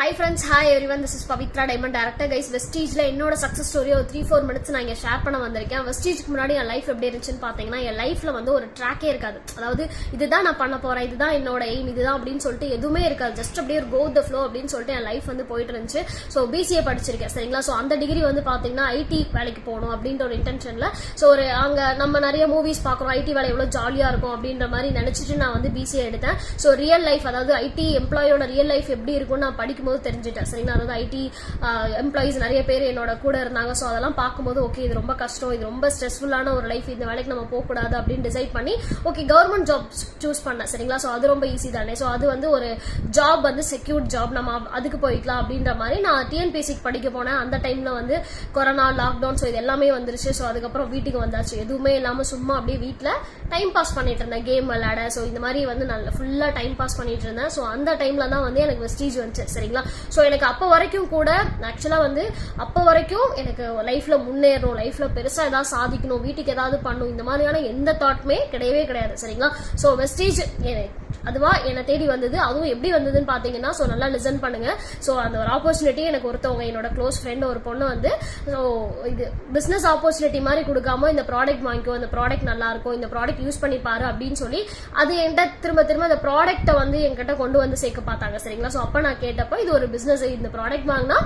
Hi friends, hi everyone, this is Pavitra Diamond Director. Guys, Vestige என்னோட success story ஒரு 3-4 minutes நான் இங்க share பண்ண வந்திருக்கேன். வெஸ்டீஜ்க்கு முன்னாடி என் லைஃப் எப்படி இருந்துச்சுன்னு பாத்தீங்கன்னா, என் லைஃப்ல வந்து ஒரு ட்ராக்கே இருக்காது. அதாவது இதுதான் நான் பண்ண போறேன், இதுதான் என்னோட எய்ம், இதுதான் அப்படின்னு சொல்லிட்டு எதுவுமே இருக்காது. ஜஸ்ட் அப்படியே ஒரு கோ த ஃப்ளோ அப்படின்னு சொல்லிட்டு என் லைஃப் வந்து போயிட்டு இருந்துச்சு. ஸோ பிசிஏ படிச்சிருக்கேன் சரிங்களா. ஸோ அந்த டிகிரி வந்து பாத்தீங்கன்னா ஐடி வேலைக்கு போகணும் அப்படின்ற ஒரு இன்டென்ஷன்ல ஸோ ஒரு அங்க நம்ம நிறைய மூவிஸ் பாக்குறோம், ஐடி வேலை எவ்வளவு ஜாலியா இருக்கும் அப்படின்ற மாதிரி நினைச்சிட்டு நான் வந்து பிசிஏ எடுத்தேன். ஸோ ரியல் லைஃப், அதாவது ஐடி எம்ப்ளாயோட ரியல் லைஃப் எப்படி இருக்கும்னு நான் படிக்கும்போது தெரிஞ்சுட்டேன் சரிங்களா. அதாவது ஐடி எம்ப்ளாயிஸ் நிறைய பேர் என்னோட கூட இருந்தாங்க. ஸோ அதெல்லாம் பார்க்கும்போது ஓகே இது ரொம்ப கஷ்டம், இது ரொம்ப ஸ்ட்ரெஸ்ஃபுல்லான ஒரு லைஃப், இந்த வேலைக்கு நம்ம போகக்கூடாது அப்படின்னு டிசைட் பண்ணி ஓகே கவர்மெண்ட் ஜாப் சூஸ் பண்ணேன் சரிங்களா. ஸோ அது ரொம்ப ஈஸி தானே. ஸோ அது வந்து ஒரு ஜாப் வந்து செக்யூர்ட் ஜாப், நம்ம அதுக்கு போய்க்கலாம் அப்படின்ற மாதிரி நான் டிஎன்பிஎஸ்சிக்கு படிக்க போனேன். அந்த டைம்ல வந்து கொரோனா, லாக்டவுன், ஸோ இது எல்லாமே வந்துருச்சு. ஸோ அதுக்கப்புறம் வீட்டுக்கு வந்தாச்சு, எதுவுமே இல்லாம சும்மா அப்படியே வீட்டில் டைம் பாஸ் பண்ணிட்டு இருந்தேன், கேம் விளையாட. ஸோ இந்த மாதிரி வந்து நல்ல ஃபுல்லா டைம் பாஸ் பண்ணிட்டு இருந்தேன். ஸோ அந்த டைம்ல தான் வந்து எனக்கு வெஸ்டீஜ் வந்துச்சு சரிங்களா. ஸோ எனக்கு அப்போ வரைக்கும் கூட ஆக்சுவலா வந்து அப்போ வரைக்கும் எனக்கு லைஃப்ல முன்னேறணும், லைஃப்ல பெருசா ஏதாவது சாதிக்கணும், வீட்டுக்கு ஏதாவது பண்ணணும், இந்த மாதிரியான எந்த தாட்மே கிடையவே கிடையாது சரிங்களா. ஸோ வெஸ்டீஜ் அதுவா என்னை தேடி வந்தது. அதுவும் எப்படி வந்ததுன்னு பாத்தீங்கன்னா, ஸோ நல்லா லிசன் பண்ணுங்க. ஸோ அந்த ஒரு ஆப்பர்ச்சுனிட்டி எனக்கு ஒருத்தவங்க, என்னோட க்ளோஸ் ஃப்ரெண்ட் ஒரு பொண்ணு வந்து ஸோ இது பிசினஸ் ஆப்பர்ச்சுனிட்டி மாதிரி கொடுக்காம இந்த ப்ராடக்ட் வாங்கிக்கோ, இந்த ப்ராடக்ட் நல்லா இருக்கும், இந்த ப்ராடக்ட் யூஸ் பண்ணி பாரு அப்படின்னு சொல்லி அது என்கிட்ட திரும்ப திரும்ப அந்த ப்ராடக்ட்டை வந்து என்கிட்ட கொண்டு வந்து சேர்க்க பார்த்தாங்க சரிங்களா. ஸோ அப்ப நான் கேட்டப்போ இது ஒரு பிசினஸ், இந்த ப்ராடக்ட் வாங்கினா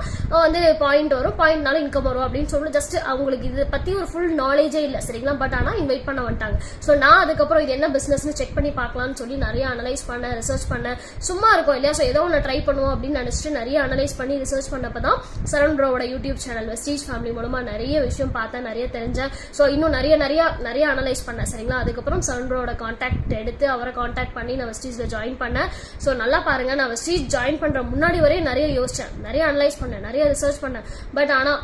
வந்து பாயிண்ட் வரும், பாயிண்ட்னால இன்கம் வரும் அப்படின்னு சொல்லி ஜஸ்ட் அவங்களுக்கு இதை பத்தி ஒரு ஃபுல் நாலேஜே இல்லை சரிங்களா. பட் ஆனா இன்வைட் பண்ண வந்துட்டாங்க. ஸோ நான் அதுக்கப்புறம் இது என்ன பிசினஸ்னு செக் பண்ணி பார்க்கலாம்னு சொல்லி நிறைய அனலைஸ் பண்ண, ரிசர்ச் பண்ண, சும்மா இருக்கும் இல்லையா. ஸோ ஏதோ ஒன்று ட்ரை பண்ணுவோம் அப்படின்னு நினைச்சிட்டு நிறைய அனலைஸ் பண்ணி ரிசர்ச் பண்ணப்பதான் சரண் ப்ரோவோட யூடியூப் சேனல் வெஸ்டீஜ் ஃபேமிலி மூலமா நிறைய விஷயம் பார்த்தேன், நிறைய தெரிஞ்சேன். ஸோ இன்னும் நிறைய நிறைய நிறைய அனலைஸ் பண்ணேன் சரிங்களா. அதுக்கப்புறம் சரண் ப்ரோவோட கான்டாக்ட் எடுத்து அவரை கான்டாக்ட் பண்ணி நான் வெஸ்டீஜ்ல ஜாயின் பண்ணேன். ஸோ நல்லா பாருங்க, நான் வெஸ்டீஜ் ஜாயின் பண்ற முன்னாடி வரையும் நிறைய யோசிச்சேன், நிறைய அனலைஸ் பண்ணேன், நிறைய ரிசர்ச் பண்ணேன். பட் ஆனா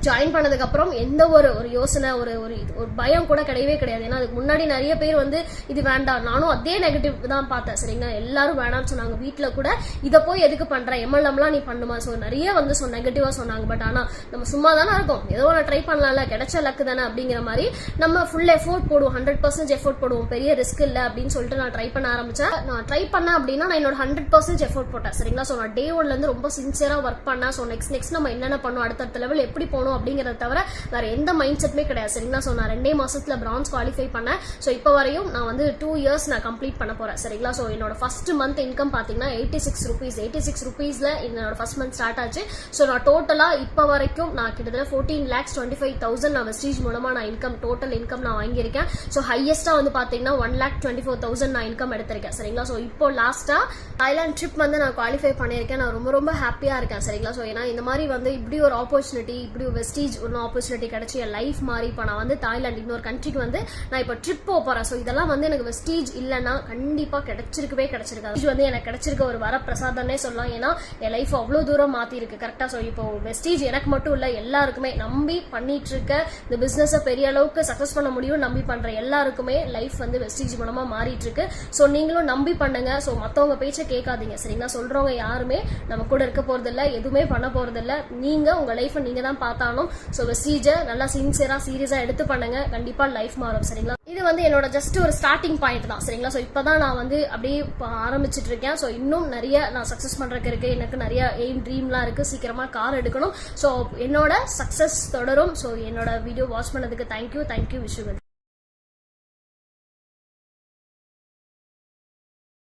ஜாயின் பண்ணதுக்கு அப்புறம் எந்த ஒரு யோசனை, ஒரு பயம் கூட கிடையவே கிடையாது. ஏன்னா அதுக்கு முன்னாடி நிறைய பேர் வந்து இது வேண்டாம், நானும் அதே நெகட்டிவ் தான் பார்த்தேன் சரிங்களா. எல்லாரும் வேணாம்னு சொன்னாங்க. வீட்டுல கூட இதை போய் எதுக்கு பண்ற, எம்எல்எம்லாம் நீ பண்ணுமா, ஸோ நிறைய வந்து நெகட்டிவா சொன்னாங்க. பட் ஆனா நம்ம சும்மா தானே இருக்கோம், ஏதோ ஒன்று ட்ரை பண்ணலாம்ல, கிடைச்ச லக்கு தானே அப்படிங்கிற மாதிரி நம்ம ஃபுல் எஃபோர்ட் போடுவோம், 100% எஃபோர்ட் போடுவோம், பெரிய ரிஸ்க் இல்லை அப்படின்னு சொல்லிட்டு நான் ட்ரை பண்ண ஆரம்பிச்சேன். நான் ட்ரை பண்ணேன் அப்படின்னா நான் என்னோட 100% எஃபோர்ட் போட்டேன் சரிங்களா. ஸோ நான் டே 1ல இருந்து ரொம்ப சின்சியரா ஒர்க் பண்ணேன். ஸோ நெக்ஸ்ட் நம்ம என்னென்ன பண்ணுவோம், அடுத்த லெவல் எப்படி போகணும் அப்படிங்கறத தவிர வேற எந்த மைண்ட் செட்மே கிடையாது சரிங்களா. சோ நான் 2 மாசத்துல பிரான்ஸ் குவாலிஃபை பண்ணேன். சோ இப்ப வரையும் நான் வந்து 2 இயர்ஸ் நான் கம்ப்ளீட் பண்ண போறேன் சரிங்களா. சோ என்னோட ஃபர்ஸ்ட் மந்த் இன்கம் பாத்தீங்கன்னா 86 ரூபீஸ்ல என்னோட ஃபர்ஸ்ட் மந்த் ஸ்டார்ட் ஆச்சு. சோ நான் டோட்டலா இப்ப வரைக்கும் நான் கிட்டத்தட்ட 14,25,000 நான் வெஸ்டீஜ் மூலமா நான் இன்கம், டோட்டல் இன்கம் நான் வாங்கியிருக்கேன். சோ ஹையஸ்டா வந்து பாத்தீங்கன்னா 1,24,000 நான் இன்கம் எடுத்திருக்கேன் சரிங்களா. சோ இப்போ லாஸ்டா தாய்லாந்து ட்ரிப் வந்து நான் குவாலிஃபை பண்ணியிருக்கேன். நான் ரொம்ப ரொம்ப ஹாப்பியா இருக்கேன் சரிங்களா. சோ ஏன்னா இந்த மாதிரி வந்து இப்படி ஒரு ஆப்பர்ச்சுனிட்டி, இப்படி ஒரு வெஸ்டீஜ் ஒரு ஆப்பர்ச்சுனிட்டி கிடைச்சி என் லைஃப் மாறி இப்போ நான் வந்து தாய்லாந்து இன்னொரு கண்ட்ரிக்கு வந்து நான் இப்போ ட்ரிப் போறேன். ஸோ இதெல்லாம் வந்து எனக்கு வெஸ்டீஜ் இல்லைன்னா கண்டிப்பா கிடைச்சிருக்காது. இது வந்து எனக்கு கிடைச்சிருக்க ஒரு வர பிரசாதம்னே சொல்லலாம். ஏன்னா என் லைஃப் அவ்வளவு தூரம் மாத்தி இருக்கு கரெக்டா. ஸோ இப்போ வெஸ்டீஜ் எனக்கு மட்டும் இல்ல, எல்லாருக்குமே நம்பி பண்ணிட்டு இருக்க இந்த பிசினஸ் பெரிய அளவுக்கு சக்சஸ் பண்ண முடியும் நம்பி பண்ற எல்லாருக்குமே லைஃப் வந்து வெஸ்டீஜ் மூலமா மாறிட்டு இருக்கு. ஸோ நீங்களும் நம்பி பண்ணுங்க. ஸோ மத்தவங்க பேச்ச கேட்காதீங்க சரிங்களா. சொல்றவங்க யாருமே நம்ம கூட இருக்க போறது இல்ல, எதுவுமே பண்ண போறது இல்ல. நீங்க உங்க லைஃப் நீங்க தான் பார்த்தாலும் ஸோ வெஸ்டீஜ நல்லா சின்சியரா சீரியஸா எடுத்து பண்ணுங்க, கண்டிப்பா லைஃப் மாறும் சரிங்களா. இது வந்து என்னோட ஜஸ்ட் ஒரு ஸ்டார்டிங் பாயிண்ட் தான் சரிங்களா. ஸோ இப்பதான் நான் வந்து அப்படியே ஆரம்பிச்சிட்டு இருக்கேன். ஸோ இன்னும் நிறைய நான் சக்சஸ் பண்றதுக்கு இருக்கு, எனக்கு நிறைய எய்ம் ட்ரீம்லாம் இருக்கு, சீக்கிரமா கார் எடுக்கணும். ஸோ என்னோட சக்சஸ் தொடரும். ஸோ என்னோட வீடியோ வாட்ச் பண்ணதுக்கு தேங்க்யூ, விஷுவல்.